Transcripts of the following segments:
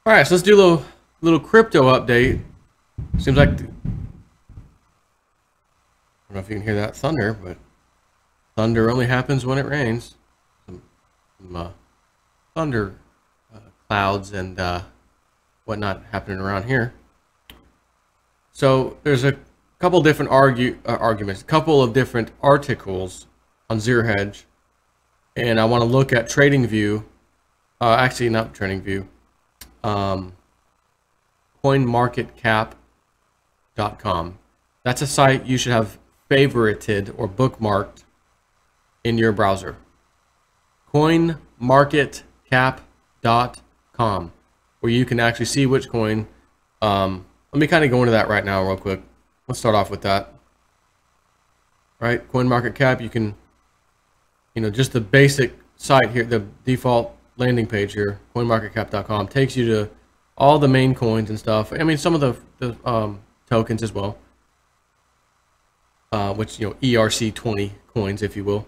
All right, so let's do a little crypto update. Seems like I don't know if you can hear that thunder, but thunder only happens when it rains. Some thunder clouds and whatnot happening around here. So there's a couple different arguments, a couple of different articles on Zero Hedge, and I want to look at TradingView. Actually, not TradingView. CoinMarketCap.com. That's a site you should have favorited or bookmarked in your browser. CoinMarketCap.com, where you can actually see which coin. Let me kind of go into that right now real quick. Let's start off with that. Right, CoinMarketCap, you can, just the basic site here, the default landing page here, CoinMarketCap.com, takes you to all the main coins and stuff. I mean, some of the tokens as well, which, ERC20 coins, if you will.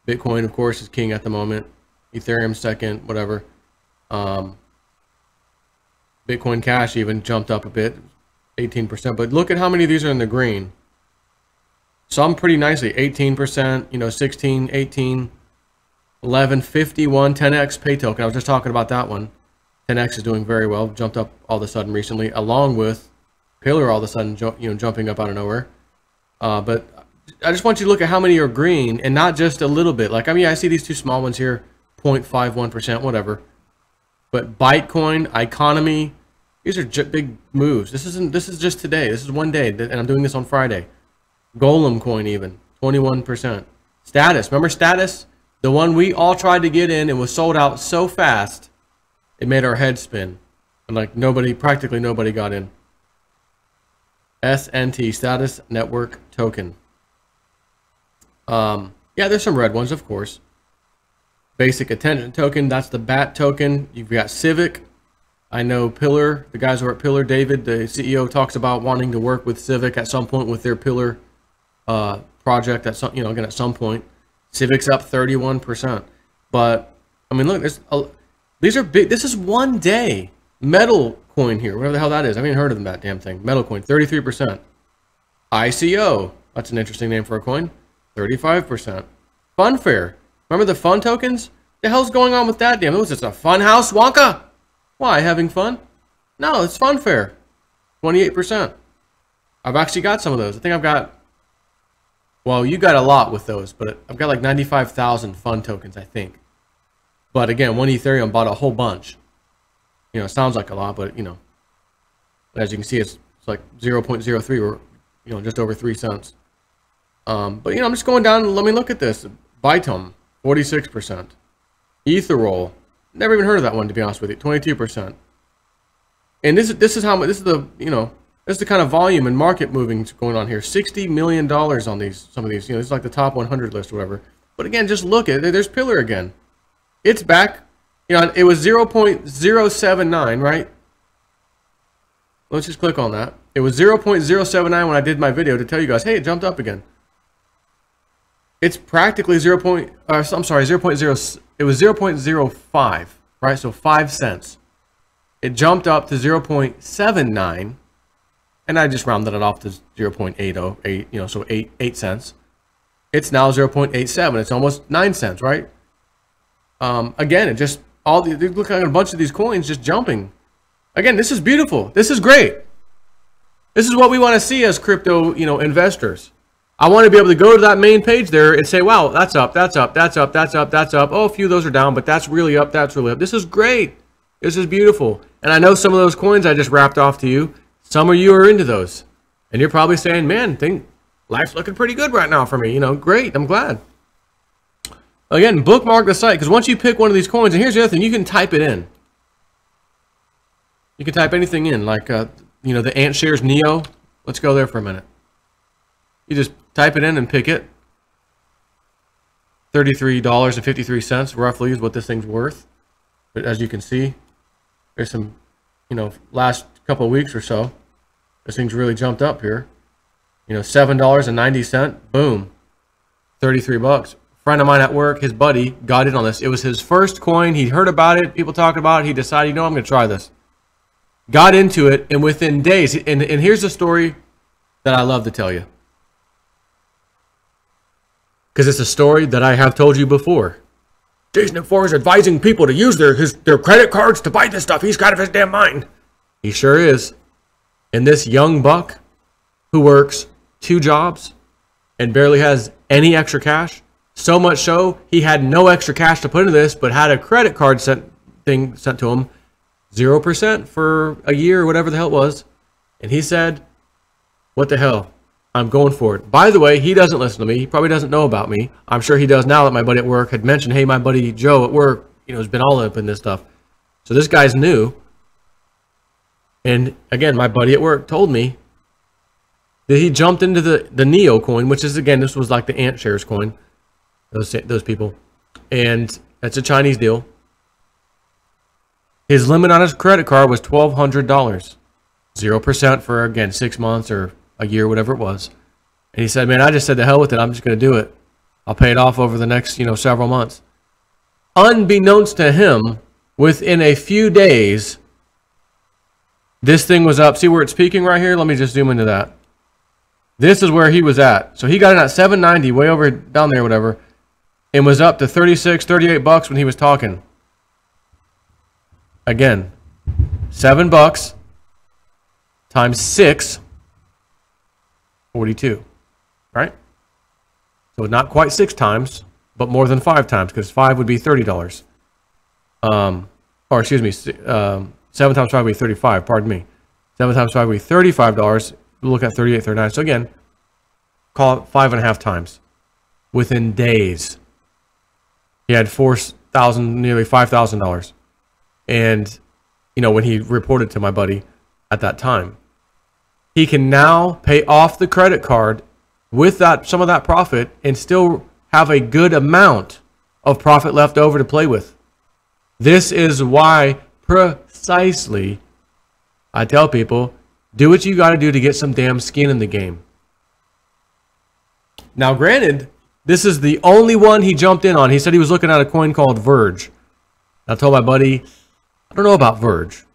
Bitcoin, of course, is king at the moment. Ethereum second, whatever. Bitcoin Cash even jumped up a bit, 18%. But look at how many of these are in the green. Some pretty nicely, 18%, 16, 18, 11, 51, 10x pay token. I was just talking about that one. 10x is doing very well, jumped up all of a sudden recently, along with Pillar all of a sudden, jumping up out of nowhere. But I just want you to look at how many are green and not just a little bit. Like, I see these two small ones here, 0.51%, whatever. But Bytecoin, Economy, these are big moves. This is just today. This is one day, and I'm doing this on Friday. Golem coin even, 21%. Status, remember Status? The one we all tried to get in and was sold out so fast, it made our head spin. And like practically nobody got in. SNT, Status Network Token. Yeah, there's some red ones, of course. Basic Attention Token, that's the BAT token. You've got Civic. I know Pillar, the guys over at Pillar, David, the CEO, talks about wanting to work with Civic at some point with their Pillar project at some, again, at some point. Civic's up 31%. But, I mean, look, these are big. This is one day. Metal coin here, whatever the hell that is. I haven't heard of that damn thing. Metal coin, 33%. ICO, that's an interesting name for a coin, 35%. Funfair, remember the fun tokens? The hell's going on with that? Damn, it was just a fun house, Wonka. Why, having fun? No, it's Funfair, 28%. I've actually got some of those. I think I've got, well, you got a lot with those, but I've got like 95,000 fun tokens, I think. But again, one Ethereum bought a whole bunch. It sounds like a lot, but, as you can see, it's like 0.03 or, just over 3 cents. But, I'm just going down. Let me look at this. Bytom, 46%. Etherol, never even heard of that one, to be honest with you, 22%. And this is how much, this is the kind of volume and market moving going on here. $60 million on some of these, this is like the top 100 list or whatever. But again, just look at it. There's Pillar again. It's back. It was 0.079, right? Let's just click on that. It was 0.079 when I did my video to tell you guys, hey, it jumped up again. It's practically 0.0, it was 0.05, right? So 5 cents. It jumped up to 0.79, and I just rounded it off to 0.808, so 8 cents. It's now 0.87. It's almost 9 cents, right? Again, it just, look at a bunch of these coins just jumping. Again, this is beautiful. This is great. This is what we want to see as crypto, investors. I want to be able to go to that main page there and say, wow, that's up, that's up, that's up, that's up, that's up. Oh, a few of those are down, but that's really up, that's really up. This is great. This is beautiful. And I know some of those coins I just wrapped off to you. Some of you are into those. And you're probably saying, man, life's looking pretty good right now for me. Great, I'm glad. Again, bookmark the site, because once you pick one of these coins, and here's the other thing, you can type it in. You can type anything in, like, the AntShares Neo. Let's go there for a minute. You just type it in and pick it. $33.53 roughly is what this thing's worth. But as you can see, there's some, last couple of weeks or so, this thing's really jumped up here. $7.90, boom, 33 bucks. Friend of mine at work, his buddy, got in on this. It was his first coin. He heard about it, people talking about it. He decided, I'm going to try this. got into it, and within days, and here's a story that I love to tell you, because it's a story that I have told you before. Jason Inform is advising people to use their credit cards to buy this stuff. He's out of his damn mind. He sure is. And this young buck who works 2 jobs and barely has any extra cash, so much so he had no extra cash to put into this, but had a credit card sent to him, 0% for a year or whatever the hell it was. And he said, what the hell? I'm going for it. By the way, he doesn't listen to me. He probably doesn't know about me. I'm sure he does now that my buddy at work had mentioned, hey, my buddy Joe at work, has been all up in this stuff. So this guy's new. And again, my buddy at work told me that he jumped into the Neo coin, which is, again, this was like the Ant Shares coin, those people. And that's a Chinese deal. His limit on his credit card was $1,200. 0% for, again, 6 months or a year, whatever it was. And he said, man, I just said to hell with it. I'm just going to do it. I'll pay it off over the next, several months. Unbeknownst to him, within a few days, this thing was up. See where it's peaking right here? Let me just zoom into that. This is where he was at. So he got in at 790, way over down there, whatever, and was up to 36, 38 bucks when he was talking. Again, $7 times 6, 42, right? So not quite 6 times, but more than 5 times, because 5 would be $30. Or excuse me, 7 times 5 would be 35, pardon me. 7 times 5 would be $35. We'll look at 38, 39. So again, call it 5.5 times. Within days, he had $4,000, nearly $5,000. And, when he reported to my buddy at that time, he can now pay off the credit card with some of that profit and still have a good amount of profit left over to play with. This is why precisely I tell people, do what you got to do to get some damn skin in the game. Now, granted, this is the only one he jumped in on. He said he was looking at a coin called Verge. I told my buddy, I don't know about Verge.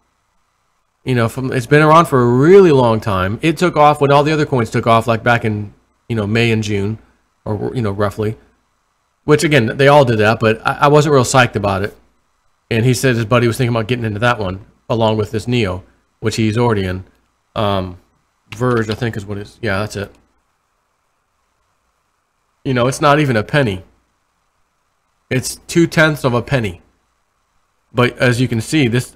It's been around for a really long time. It took off when all the other coins took off, like back in, May and June, or, roughly. Which, again, they all did that, but I wasn't real psyched about it. And he said his buddy was thinking about getting into that one, along with this Neo, which he's already in. Verge, I think, is what it is. Yeah, that's it. It's not even a penny. It's 0.2 of a penny. But as you can see, this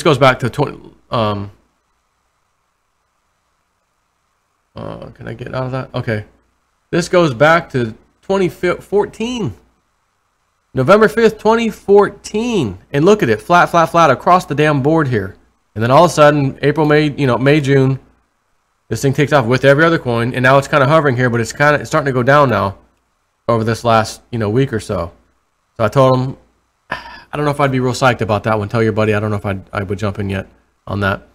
goes back to 20. Can I get out of that? Okay. This goes back to 2014. November 5th, 2014. And look at it, flat, flat, flat across the damn board here. And then all of a sudden, April, May, May, June, this thing takes off with every other coin. And now it's kind of hovering here, but it's starting to go down now over this last, week or so. So I told him, I don't know if I'd be real psyched about that one. Tell your buddy, I don't know if I would jump in yet on that.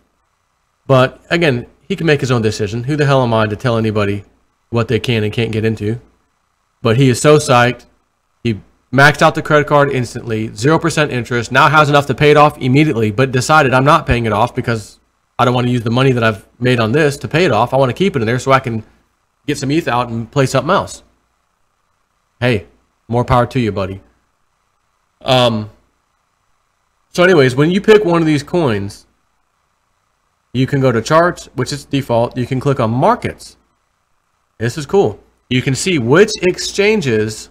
But again, he can make his own decision. Who the hell am I to tell anybody what they can and can't get into? But he is so psyched. He maxed out the credit card instantly, 0% interest, now has enough to pay it off immediately, but decided I'm not paying it off because I don't want to use the money that I've made on this to pay it off. I want to keep it in there so I can get some ETH out and play something else. Hey, more power to you, buddy. So anyways, when you pick one of these coins, you can go to charts, which is default. You can click on markets. This is cool. You can see which exchanges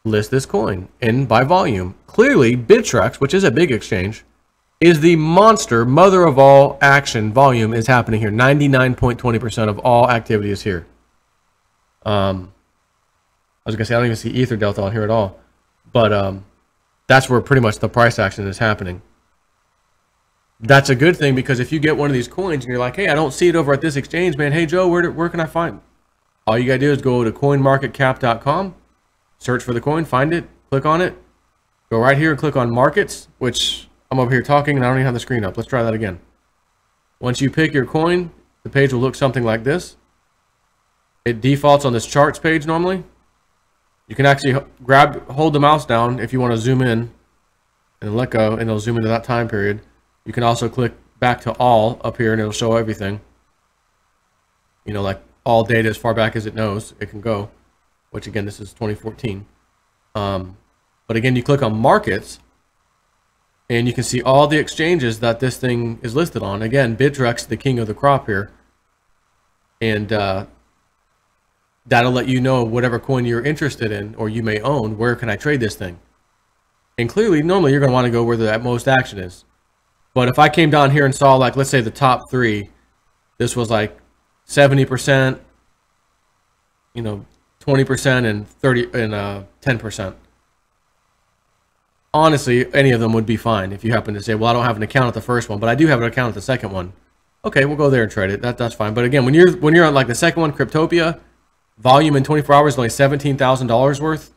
list this coin and by volume. Clearly, Bittrex, which is a big exchange, is the monster mother of all action. Volume is happening here. 99.20% of all activity is here. I was gonna say I don't even see Ether Delta on here at all, but that's where pretty much the price action is happening. That's a good thing, because if you get one of these coins and you're like, hey, I don't see it over at this exchange, man. Hey, Joe, where can I find it? All you got to do is go to coinmarketcap.com, search for the coin, find it, click on it, go right here and click on markets, which I'm over here talking and I don't even have the screen up. Let's try that again. Once you pick your coin, the page will look something like this. It defaults on this charts page normally. You can actually hold the mouse down if you want to zoom in and let go, and it'll zoom into that time period. You can also click back to all up here and it'll show everything. You know, like all data as far back as it knows it can go, which again, this is 2014. But again, you click on markets and you can see all the exchanges that this thing is listed on. Again, Bittrex, the king of the crop here. And that'll let you know whatever coin you're interested in or you may own, where can I trade this thing? And clearly, normally you're going to want to go where the most action is. But if I came down here and saw, like, let's say the top 3, this was like 70%, you know, 20% and 30 and 10%. Honestly, any of them would be fine if you happen to say, well, I don't have an account at the first one, but I do have an account at the second one. Okay, we'll go there and trade it. That's fine. But again, when you're on like the second one, Cryptopia, volume in 24 hours is only $17,000 worth,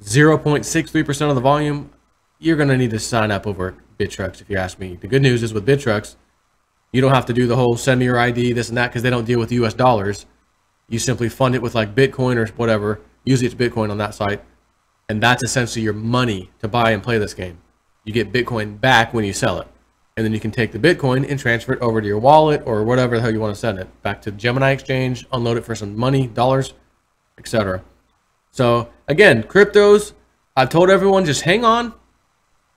0.63% of the volume. You're going to need to sign up over at Bittrex if you ask me. The good news is with Bittrex, you don't have to do the whole send me your ID, this and that, because they don't deal with US dollars. You simply fund it with like Bitcoin or whatever. Usually it's Bitcoin on that site. And that's essentially your money to buy and play this game. You get Bitcoin back when you sell it. And then you can take the Bitcoin and transfer it over to your wallet or whatever the hell you want to send it. Back to Gemini Exchange, unload it for some money, dollars, etc. So again, cryptos, I've told everyone just hang on.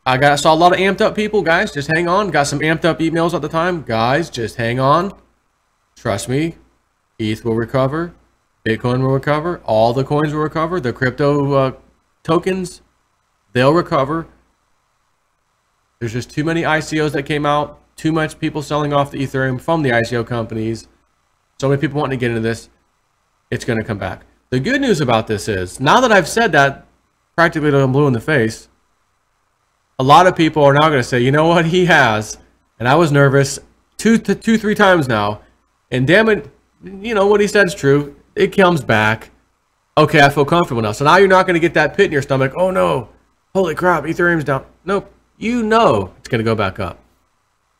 I saw a lot of amped up people, guys, just hang on. Got some amped up emails at the time. Guys, just hang on. Trust me, ETH will recover. Bitcoin will recover. All the coins will recover. The crypto tokens, they'll recover. There's just too many ICOs that came out. Too much people selling off the Ethereum from the ICO companies. So many people wanting to get into this. It's going to come back. The good news about this is, now that I've said that, practically till I'm blue in the face, a lot of people are now going to say, you know what, he has. And I was nervous 3 times now. And damn it, you know, what he said is true. It comes back. Okay, I feel comfortable now. So now you're not going to get that pit in your stomach. Oh no, holy crap, Ethereum's down. Nope, you know it's going to go back up.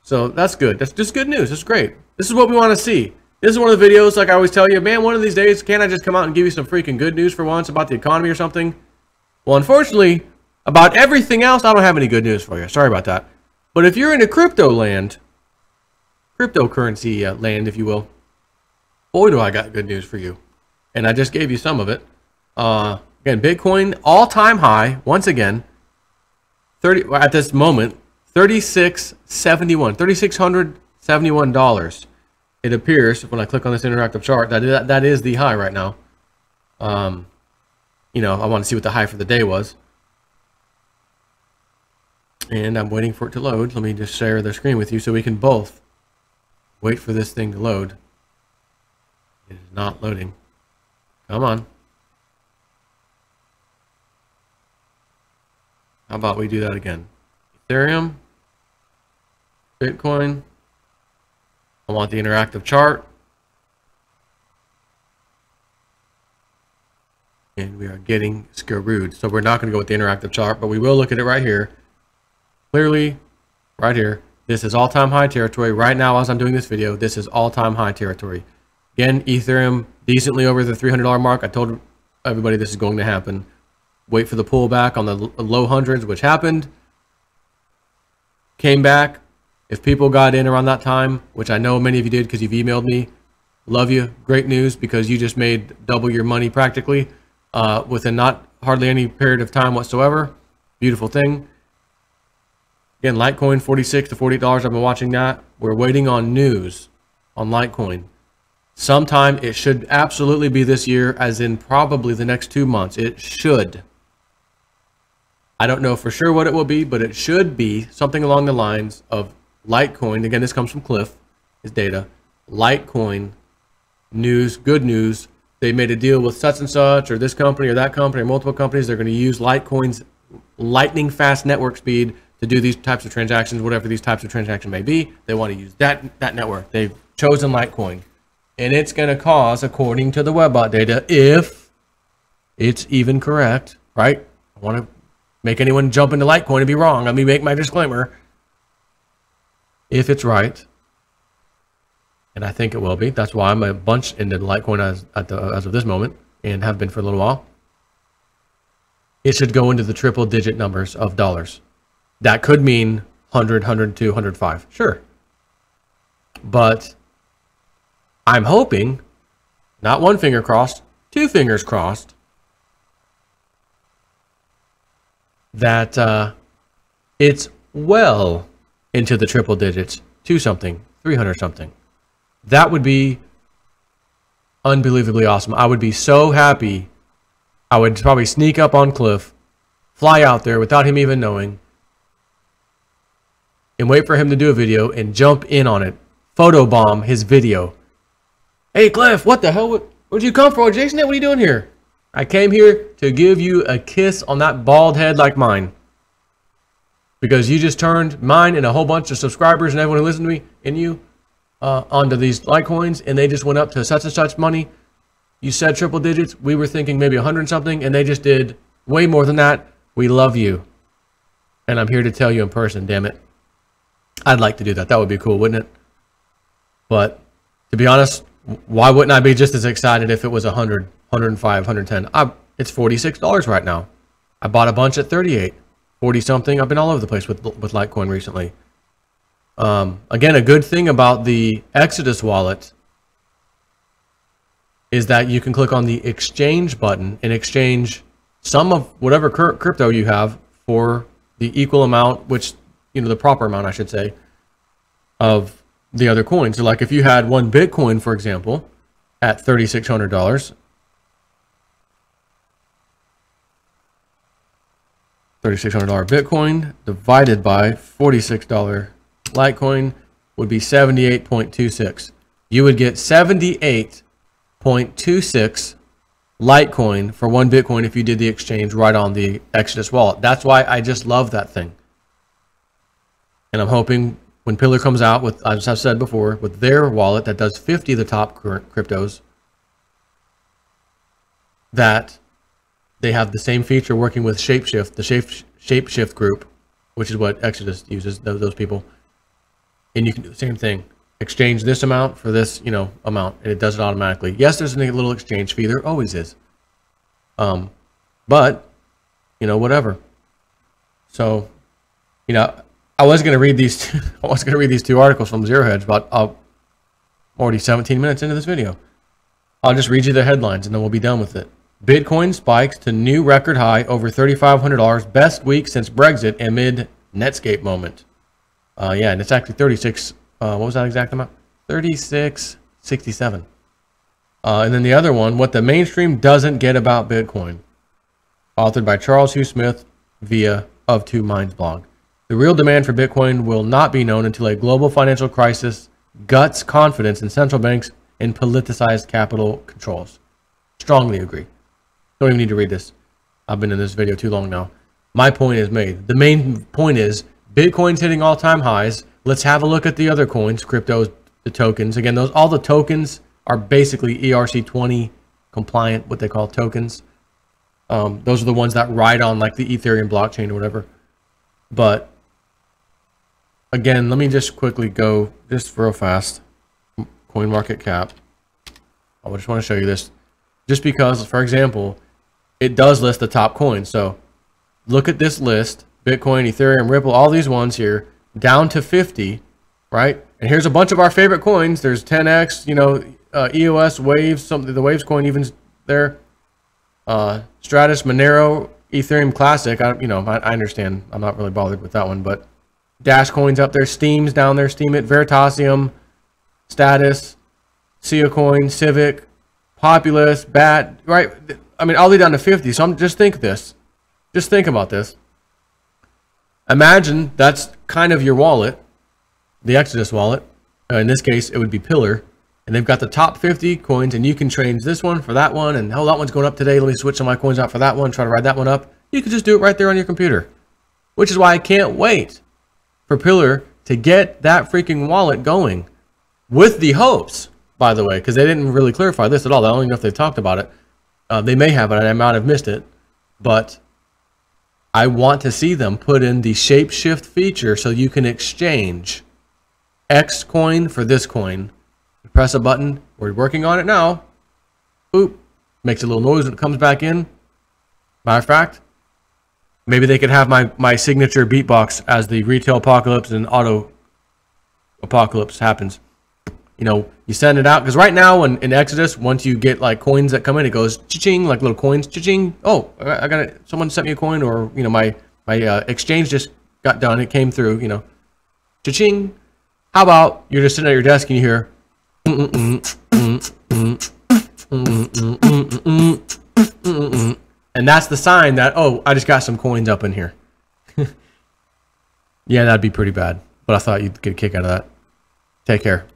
So that's good. That's just good news. That's great. This is what we want to see. This is one of the videos, like I always tell you, man, one of these days, can't I just come out and give you some freaking good news for once about the economy or something? Well, unfortunately, about everything else, I don't have any good news for you. Sorry about that. But if you're into crypto land, cryptocurrency land, if you will, boy, do I got good news for you. And I just gave you some of it. Again, Bitcoin all-time high once again. At this moment, $3,671. It appears when I click on this interactive chart that is the high right now. You know, I want to see what the high for the day was. And I'm waiting for it to load. Let me just share the screen with you so we can both wait for this thing to load. It is not loading. Come on. How about we do that again? Ethereum, Bitcoin. I want the interactive chart. And we are getting screwed. So we're not going to go with the interactive chart, but we will look at it right here. Clearly, right here. This is all-time high territory. Right now, as I'm doing this video, this is all-time high territory. Again, Ethereum decently over the $300 mark. I told everybody this is going to happen. Wait for the pullback on the low hundreds, which happened. Came back. If people got in around that time, which I know many of you did because you've emailed me, love you. Great news because you just made double your money practically within not hardly any period of time whatsoever. Beautiful thing. Again, Litecoin, $46 to $48. I've been watching that. We're waiting on news on Litecoin. Sometime it should absolutely be this year, as in probably the next 2 months. It should. I don't know for sure what it will be, but it should be something along the lines of Litecoin. Again, this comes from Cliff, his data. Litecoin news, good news. They made a deal with such and such, or this company, or that company, or multiple companies. They're going to use Litecoin's lightning fast network speed to do these types of transactions, whatever these types of transactions may be. They want to use that network. They've chosen Litecoin. And it's going to cause, according to the Webbot data, if it's even correct, right? I want to make anyone jump into Litecoin and be wrong. Let me make my disclaimer. If it's right, and I think it will be, that's why I'm a bunch into Litecoin as of this moment, and have been for a little while. It should go into the triple digit numbers of dollars. That could mean 100, 102, 105. Sure. But I'm hoping, not one finger crossed, two fingers crossed, that it's well into the triple digits, 2 something, 300 something. That would be unbelievably awesome. I would be so happy. I would probably sneak up on Cliff, fly out there without him even knowing, and wait for him to do a video and jump in on it. Photobomb his video. Hey Cliff, what the hell? Where'd you come from? Jason, what are you doing here? I came here to give you a kiss on that bald head like mine. Because you just turned mine and a whole bunch of subscribers and everyone who listened to me and you onto these Litecoins, and they just went up to such and such money. You said triple digits. We were thinking maybe 100 something, and they just did way more than that. We love you. And I'm here to tell you in person, damn it. I'd like to do that. That would be cool, wouldn't it? But to be honest, why wouldn't I be just as excited if it was 100, 105, 110? It's $46 right now. I bought a bunch at 38, 40 something. I've been all over the place with Litecoin recently. Again, a good thing about the Exodus wallet is that you can click on the exchange button and exchange some of whatever crypto you have for the equal amount, which, you know, the proper amount, I should say, of the other coins. So like if you had one Bitcoin, for example, at $3,600, $3,600 Bitcoin divided by $46 Litecoin would be 78.26. You would get 78.26 Litecoin for one Bitcoin if you did the exchange right on the Exodus wallet. That's why I just love that thing. And I'm hoping when Pillar comes out with, as I've said before, with their wallet that does 50 of the top current cryptos, that they have the same feature working with Shapeshift, the Shapeshift group, which is what Exodus uses, those people. And you can do the same thing. Exchange this amount for this, you know, amount, and it does it automatically. Yes, there's a little exchange fee. There always is. But, you know, whatever. So, you know, I was going to read these. I was going to read these 2 articles from Zero Hedge, but I'm already 17 minutes into this video. I'll just read you the headlines, and then we'll be done with it. Bitcoin spikes to new record high over $3,500, best week since Brexit amid Netscape moment. Yeah, and it's actually 36. What was that exact amount? 36.67. And then the other one, what the mainstream doesn't get about Bitcoin, authored by Charles Hugh Smith via of Two Minds blog. The real demand for Bitcoin will not be known until a global financial crisis guts confidence in central banks and politicized capital controls. Strongly agree. Don't even need to read this. I've been in this video too long now. My point is made. The main point is Bitcoin's hitting all-time highs. Let's have a look at the other coins, cryptos, the tokens. Again, all the tokens are basically ERC20 compliant, what they call tokens. Those are the ones that ride on like the Ethereum blockchain or whatever. But again, let me just quickly go just real fast. Coin market cap. I just want to show you this. Just because, for example, it does list the top coins. So look at this list. Bitcoin, Ethereum, Ripple, all these ones here, down to 50, right? And here's a bunch of our favorite coins. There's 10x, you know, EOS, Waves, something, the Waves coin even's there. Stratus, Monero, Ethereum Classic. I understand. I'm not really bothered with that one, but Dash coins up there. Steam's down there. Steemit, Veritasium, Status, Sia Coin, Civic, Populous, BAT, right? I mean, all the way down to 50. So just think this. Just think about this. Imagine that's kind of your wallet, the Exodus wallet. In this case, it would be Pillar. And they've got the top 50 coins, and you can change this one for that one. And, oh, that one's going up today. Let me switch some of my coins out for that one, try to ride that one up. You can just do it right there on your computer. Which is why I can't wait for Pillar to get that freaking wallet going. With the hopes, by the way, because they didn't really clarify this at all. I don't even know if they've talked about it. They may have, and I might have missed it. But I want to see them put in the Shapeshift feature so you can exchange X coin for this coin. You press a button. We're working on it now. Boop. Makes a little noise when it comes back in. Matter of fact, maybe they could have my signature beatbox as the retail apocalypse and auto apocalypse happens. You know, you send it out because right now in Exodus, once you get like coins that come in, it goes cha-ching, like little coins, cha-ching. Oh, I got it. Someone sent me a coin, or you know, my exchange just got done. It came through. You know, cha-ching. How about you're just sitting at your desk and you hear, and that's the sign that, oh, I just got some coins up in here. Yeah, that'd be pretty bad. But I thought you'd get a kick out of that. Take care.